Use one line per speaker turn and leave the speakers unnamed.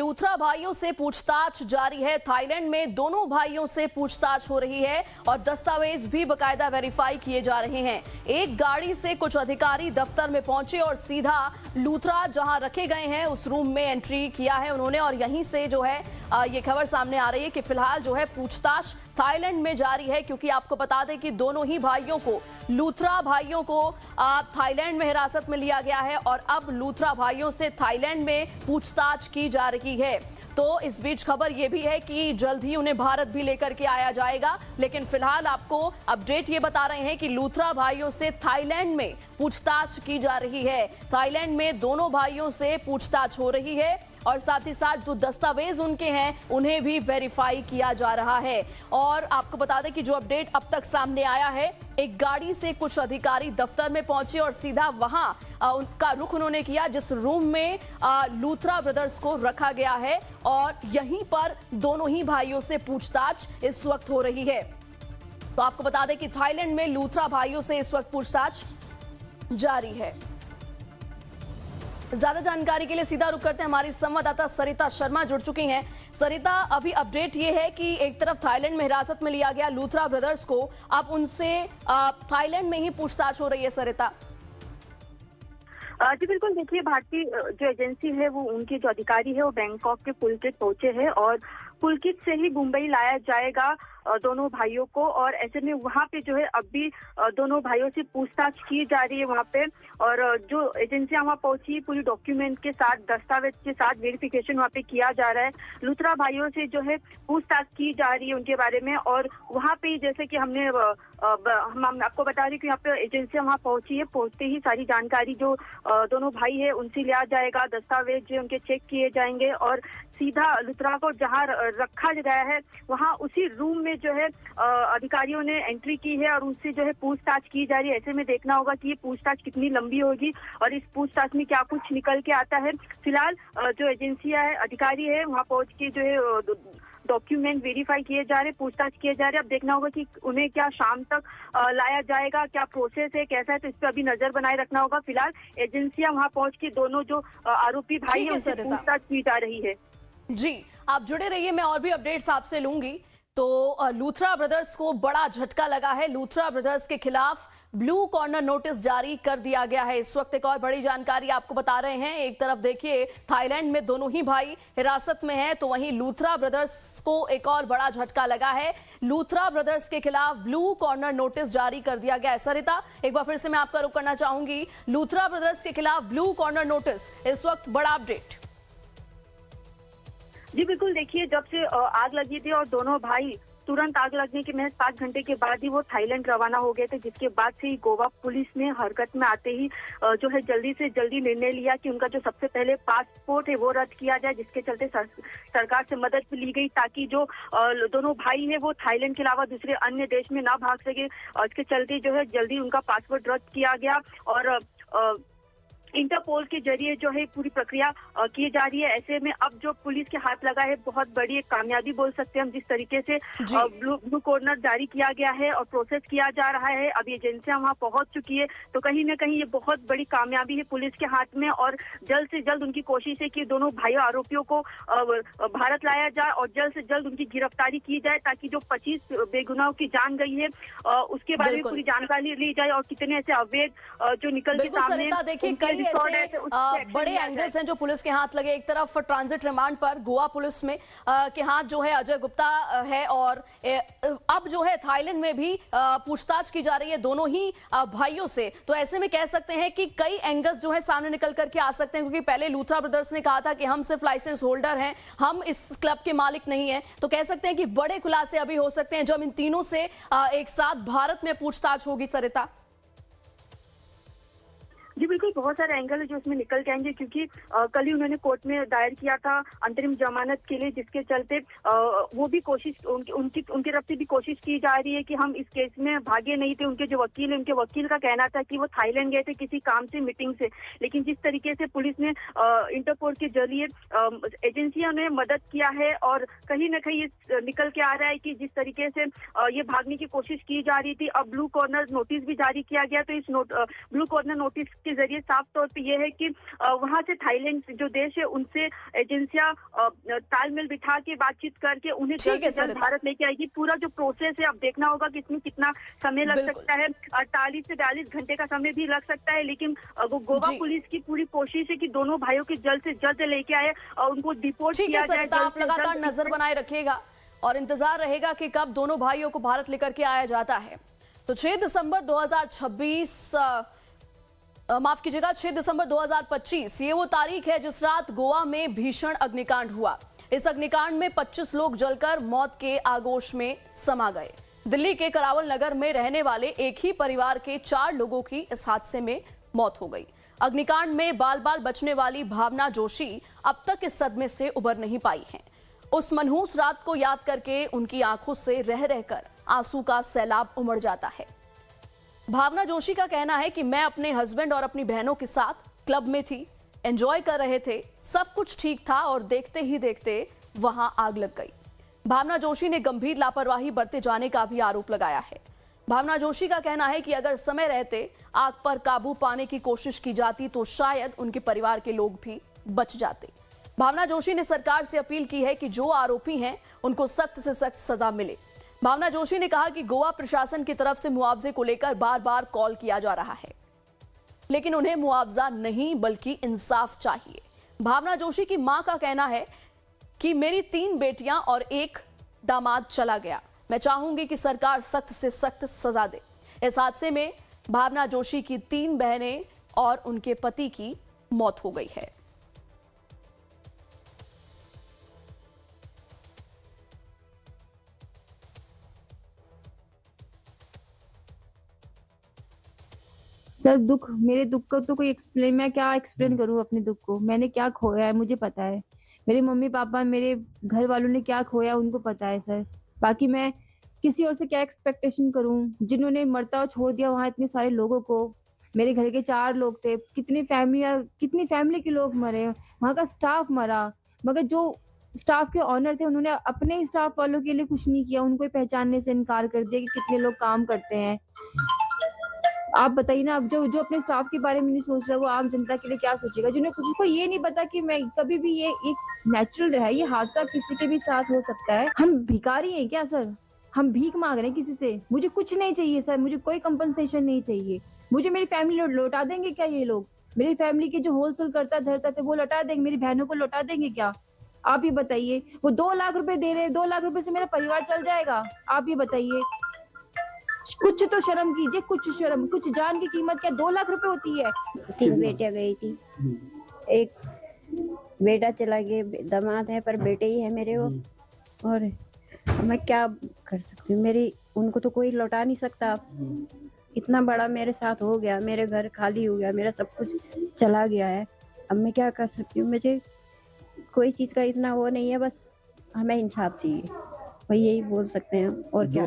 लूथरा भाइयों से पूछताछ जारी है। थाईलैंड में दोनों भाइयों से पूछताछ हो रही है और दस्तावेज भी बकायदा वेरीफाई किए जा रहे हैं। एक गाड़ी से कुछ अधिकारी दफ्तर में पहुंचे और सीधा लूथरा जहां रखे गए हैं उस रूम में एंट्री किया है उन्होंने, और यहीं से जो है ये खबर सामने आ रही है कि फिलहाल जो है पूछताछ थाईलैंड में जारी है, क्योंकि आपको बता दें कि दोनों ही भाइयों को, लूथरा भाइयों को थाईलैंड में हिरासत में लिया गया है और अब लूथरा भाइयों से थाईलैंड में पूछताछ की जा रही है। तो इस बीच खबर यह भी है कि जल्द ही उन्हें भारत भी लेकर के आया जाएगा, लेकिन फिलहाल आपको अपडेट ये बता रहे हैं कि लूथरा भाइयों से थाईलैंड में पूछताछ की जा रही है। थाईलैंड में दोनों भाइयों से पूछताछ हो रही है और साथ ही साथ जो दस्तावेज उनके हैं उन्हें भी वेरीफाई किया जा रहा है। और आपको बता दें कि जो अपडेट अब तक सामने आया है, एक गाड़ी से कुछ अधिकारी दफ्तर में पहुंचे और सीधा वहां उनका रुख उन्होंने किया जिस रूम में लूथरा ब्रदर्स को रखा गया है, और यहीं पर दोनों ही भाइयों से पूछताछ इस वक्त हो रही है। तो आपको बता दें कि थाईलैंड में लूथरा भाइयों से इस वक्त पूछताछ जारी है। ज्यादा जानकारी के लिए सीधा रुख करते हैं, हमारी संवाददाता सरिता शर्मा जुड़ चुकी हैं। सरिता, अभी अपडेट ये है कि एक तरफ थाईलैंड में हिरासत में लिया गया लूथरा ब्रदर्स को, अब उनसे थाईलैंड में ही पूछताछ हो रही है। सरिता
जी बिल्कुल, देखिए भारतीय जो एजेंसी है वो, उनके जो अधिकारी है वो बैंकॉक के पुलकित पहुंचे हैं और पुलकित से ही मुंबई लाया जाएगा दोनों भाइयों को, और ऐसे में वहाँ पे जो है अब भी दोनों भाइयों से पूछताछ की जा रही है वहाँ पे। और जो एजेंसियां वहाँ पहुंची पूरी डॉक्यूमेंट के साथ, दस्तावेज के साथ वेरिफिकेशन वहाँ पे किया जा रहा है। लूथरा भाइयों से जो है पूछताछ की जा रही है उनके बारे में, और वहाँ पे जैसे कि हम आपको बता रही कि यहाँ पे एजेंसियां वहाँ पहुंची है, पहुंचते ही सारी जानकारी जो दोनों भाई है उनसे लिया जाएगा, दस्तावेज जो उनके चेक किए जाएंगे और सीधा लूथरा को जहाँ रखा गया है वहाँ उसी रूम में जो है अधिकारियों ने एंट्री की है और उनसे जो है पूछताछ की जा रही है। ऐसे में देखना होगा कि ये पूछताछ कितनी लंबी होगी और इस पूछताछ में क्या कुछ निकल के आता है। फिलहाल जो एजेंसियां है, अधिकारी है, वहाँ पहुंच के जो है डॉक्यूमेंट वेरीफाई किए जा रहे, पूछताछ किए जा रहे। अब देखना होगा कि उन्हें क्या शाम तक लाया जाएगा, क्या प्रोसेस है, कैसा है, तो इस पर अभी नजर बनाए रखना होगा। फिलहाल एजेंसियां वहाँ पहुंच के दोनों जो आरोपी भाई है उनसे पूछताछ की जा रही है।
जी, आप जुड़े रहिए, मैं और भी अपडेट्स आपसे लूंगी। तो लूथरा ब्रदर्स को बड़ा झटका लगा है। लूथरा ब्रदर्स के खिलाफ ब्लू कॉर्नर नोटिस जारी कर दिया गया है। इस वक्त एक और बड़ी जानकारी आपको बता रहे हैं। एक तरफ देखिए थाईलैंड में दोनों ही भाई हिरासत में हैं, तो वहीं लूथरा ब्रदर्स को एक और बड़ा झटका लगा है। लूथरा ब्रदर्स के खिलाफ ब्लू कॉर्नर नोटिस जारी कर दिया गया है। सरिता, एक बार फिर से मैं आपका रुख करना चाहूंगी। लूथरा ब्रदर्स के खिलाफ ब्लू कॉर्नर नोटिस, इस वक्त बड़ा अपडेट।
जी बिल्कुल, देखिए जब से आग लगी थी और दोनों भाई तुरंत आग लगने के महज 5 घंटे के बाद ही वो थाईलैंड रवाना हो गए थे, जिसके बाद से ही गोवा पुलिस ने हरकत में आते ही जो है जल्दी से जल्दी निर्णय लिया कि उनका जो सबसे पहले पासपोर्ट है वो रद्द किया जाए, जिसके चलते सरकार से मदद ली गई ताकि जो दोनों भाई है वो थाईलैंड के अलावा दूसरे अन्य देश में ना भाग सके। इसके चलते जो है जल्दी उनका पासपोर्ट रद्द किया गया और इंटरपोल के जरिए जो है पूरी प्रक्रिया की जा रही है। ऐसे में अब जो पुलिस के हाथ लगा है बहुत बड़ी एक कामयाबी बोल सकते हैं हम, जिस तरीके से ब्लू कॉर्नर जारी किया गया है और प्रोसेस किया जा रहा है। अब एजेंसियां वहां पहुंच चुकी है, तो कहीं ना कहीं ये बहुत बड़ी कामयाबी है पुलिस के हाथ में, और जल्द से जल्द उनकी कोशिश है कि दोनों भाइयों आरोपियों को भारत लाया जाए और जल्द से जल्द उनकी गिरफ्तारी की जाए, ताकि जो 25 बेगुनाहों की जान गई है उसके बारे में पूरी जानकारी ली जाए और कितने ऐसे अवैध जो निकल के सामने ऐसे
बड़े एंगल्स हैं जो पुलिस के हाथ लगे। एक तरफ ट्रांजिट रिमांड पर गोवा पुलिस में के हाथ जो है अजय गुप्ता है, और अब जो है थाईलैंड में भी पूछताछ की जा रही है दोनों ही भाइयों से। तो ऐसे में कह सकते हैं कि कई एंगल्स जो है सामने निकल करके आ सकते हैं, क्योंकि पहले लूथरा ब्रदर्स ने कहा था कि हम सिर्फ लाइसेंस होल्डर हैं, हम इस क्लब के मालिक नहीं है। तो कह सकते हैं कि बड़े खुलासे अभी हो सकते हैं जब इन तीनों से एक साथ भारत में पूछताछ होगी। सरिता
जी बिल्कुल, बहुत सारे एंगल है जो इसमें निकल के आएंगे, क्योंकि कल ही उन्होंने कोर्ट में दायर किया था अंतरिम जमानत के लिए, जिसके चलते वो भी कोशिश उनकी तरफ से भी कोशिश की जा रही है कि हम इस केस में भागे नहीं थे। उनके जो वकील है, उनके वकील का कहना था कि वो थाईलैंड गए थे किसी काम से, मीटिंग से, लेकिन जिस तरीके से पुलिस ने इंटरपोल के जरिए एजेंसियों ने मदद किया है और कहीं ना कहीं निकल के आ रहा है कि जिस तरीके से ये भागने की कोशिश की जा रही थी, अब ब्लू कॉर्नर नोटिस भी जारी किया गया। तो इस ब्लू कॉर्नर नोटिस के जरिए साफ तौर पे ये है कि वहां से थाईलैंड जो देश है उनसे एजेंसियां तालमेल बिठा के बातचीत करके उन्हें जल्द से जल्द भारत लेके आएगी। पूरा जो प्रोसेस है अब देखना होगा कि इसमें कितना समय लग सकता है, 48 से 42 घंटे का समय भी लग सकता है, लेकिन गोवा पुलिस की पूरी कोशिश है कि दोनों भाइयों की जल्द से जल्द लेके आए और उनको डिपोर्ट किया जाए।
आप लगातार नजर बनाए रखिएगा और इंतजार रहेगा कि कब दोनों भाइयों को भारत लेकर के आया जाता है। तो 6 दिसंबर 2026 माफ कीजिएगा 6 दिसंबर 2025 ये वो तारीख है जिस रात गोवा में भीषण अग्निकांड हुआ। इस अग्निकांड में 25 लोग जलकर मौत के आगोश में समा गए। दिल्ली के करावल नगर में रहने वाले एक ही परिवार के 4 लोगों की इस हादसे में मौत हो गई। अग्निकांड में बाल बाल बचने वाली भावना जोशी अब तक इस सदमे से उबर नहीं पाई हैं। उस मनहूस रात को याद करके उनकी आंखों से रह रहकर आंसू का सैलाब उमड़ जाता है। भावना जोशी का कहना है कि मैं अपने हस्बैंड और अपनी बहनों के साथ क्लब में थी, एंजॉय कर रहे थे, सब कुछ ठीक था और देखते ही देखते वहां आग लग गई। भावना जोशी ने गंभीर लापरवाही बरते जाने का भी आरोप लगाया है। भावना जोशी का कहना है कि अगर समय रहते आग पर काबू पाने की कोशिश की जाती तो शायद उनके परिवार के लोग भी बच जाते। भावना जोशी ने सरकार से अपील की है कि जो आरोपी हैं उनको सख्त से सख्त सजा मिले। भावना जोशी ने कहा कि गोवा प्रशासन की तरफ से मुआवजे को लेकर बार बार कॉल किया जा रहा है, लेकिन उन्हें मुआवजा नहीं बल्कि इंसाफ चाहिए। भावना जोशी की मां का कहना है कि मेरी 3 बेटियां और 1 दामाद चला गया, मैं चाहूंगी कि सरकार सख्त से सख्त सजा दे। इस हादसे में भावना जोशी की 3 बहनें और उनके पति की मौत हो गई है।
सर मेरे दुख का तो कोई मैं क्या एक्सप्लेन करूं अपने दुख को। मैंने क्या खोया है मुझे पता है, मेरे मम्मी पापा मेरे घर वालों ने क्या खोया उनको पता है सर। बाकी मैं किसी और से क्या एक्सपेक्टेशन करूं, जिन्होंने मरता और छोड़ दिया वहां इतने सारे लोगों को। मेरे घर के 4 लोग थे, कितनी फैमिली के लोग मरे, वहां का स्टाफ मरा, मगर जो स्टाफ के ऑनर थे उन्होंने अपने स्टाफ वालों के लिए कुछ नहीं किया, उनको पहचानने से इनकार कर दिया कि कितने लोग काम करते हैं। आप बताइए ना, अब जो अपने स्टाफ के बारे में नहीं सोच रहा वो आम जनता के लिए क्या सोचेगा, जिसको ये नहीं पता कि मैं कभी भी ये एक नेचुरल है, ये हादसा किसी के भी साथ हो सकता है। हम भिखारी हैं क्या सर? हम भीख मांग रहे हैं किसी से? मुझे कुछ नहीं चाहिए सर, मुझे कोई कंपनसेशन नहीं चाहिए। मुझे मेरी फैमिली लौटा देंगे क्या ये लोग? मेरी फैमिली के जो होलसेल करता धरता थे वो लौटा देंगे, मेरी बहनों को लौटा देंगे क्या? आप ही बताइए। वो 2 लाख रुपए दे रहे हैं, 2 लाख रुपए से मेरा परिवार चल जाएगा? आप ही बताइए। कुछ तो शर्म कीजिए, कुछ जान की कीमत क्या 2 लाख रुपए होती है?
3 बेटियां गई थी, एक बेटा चला गया, दामाद है पर बेटे ही है मेरे वो। और मैं क्या कर सकती हूँ, उनको तो कोई लौटा नहीं सकता। इतना बड़ा मेरे साथ हो गया, मेरे घर खाली हो गया, मेरा सब कुछ चला गया है। अब मैं क्या कर सकती हूँ? मुझे कोई चीज का इतना वो नहीं है, बस हमें इंसाफ चाहिए, वही यही बोल सकते हैं और क्या।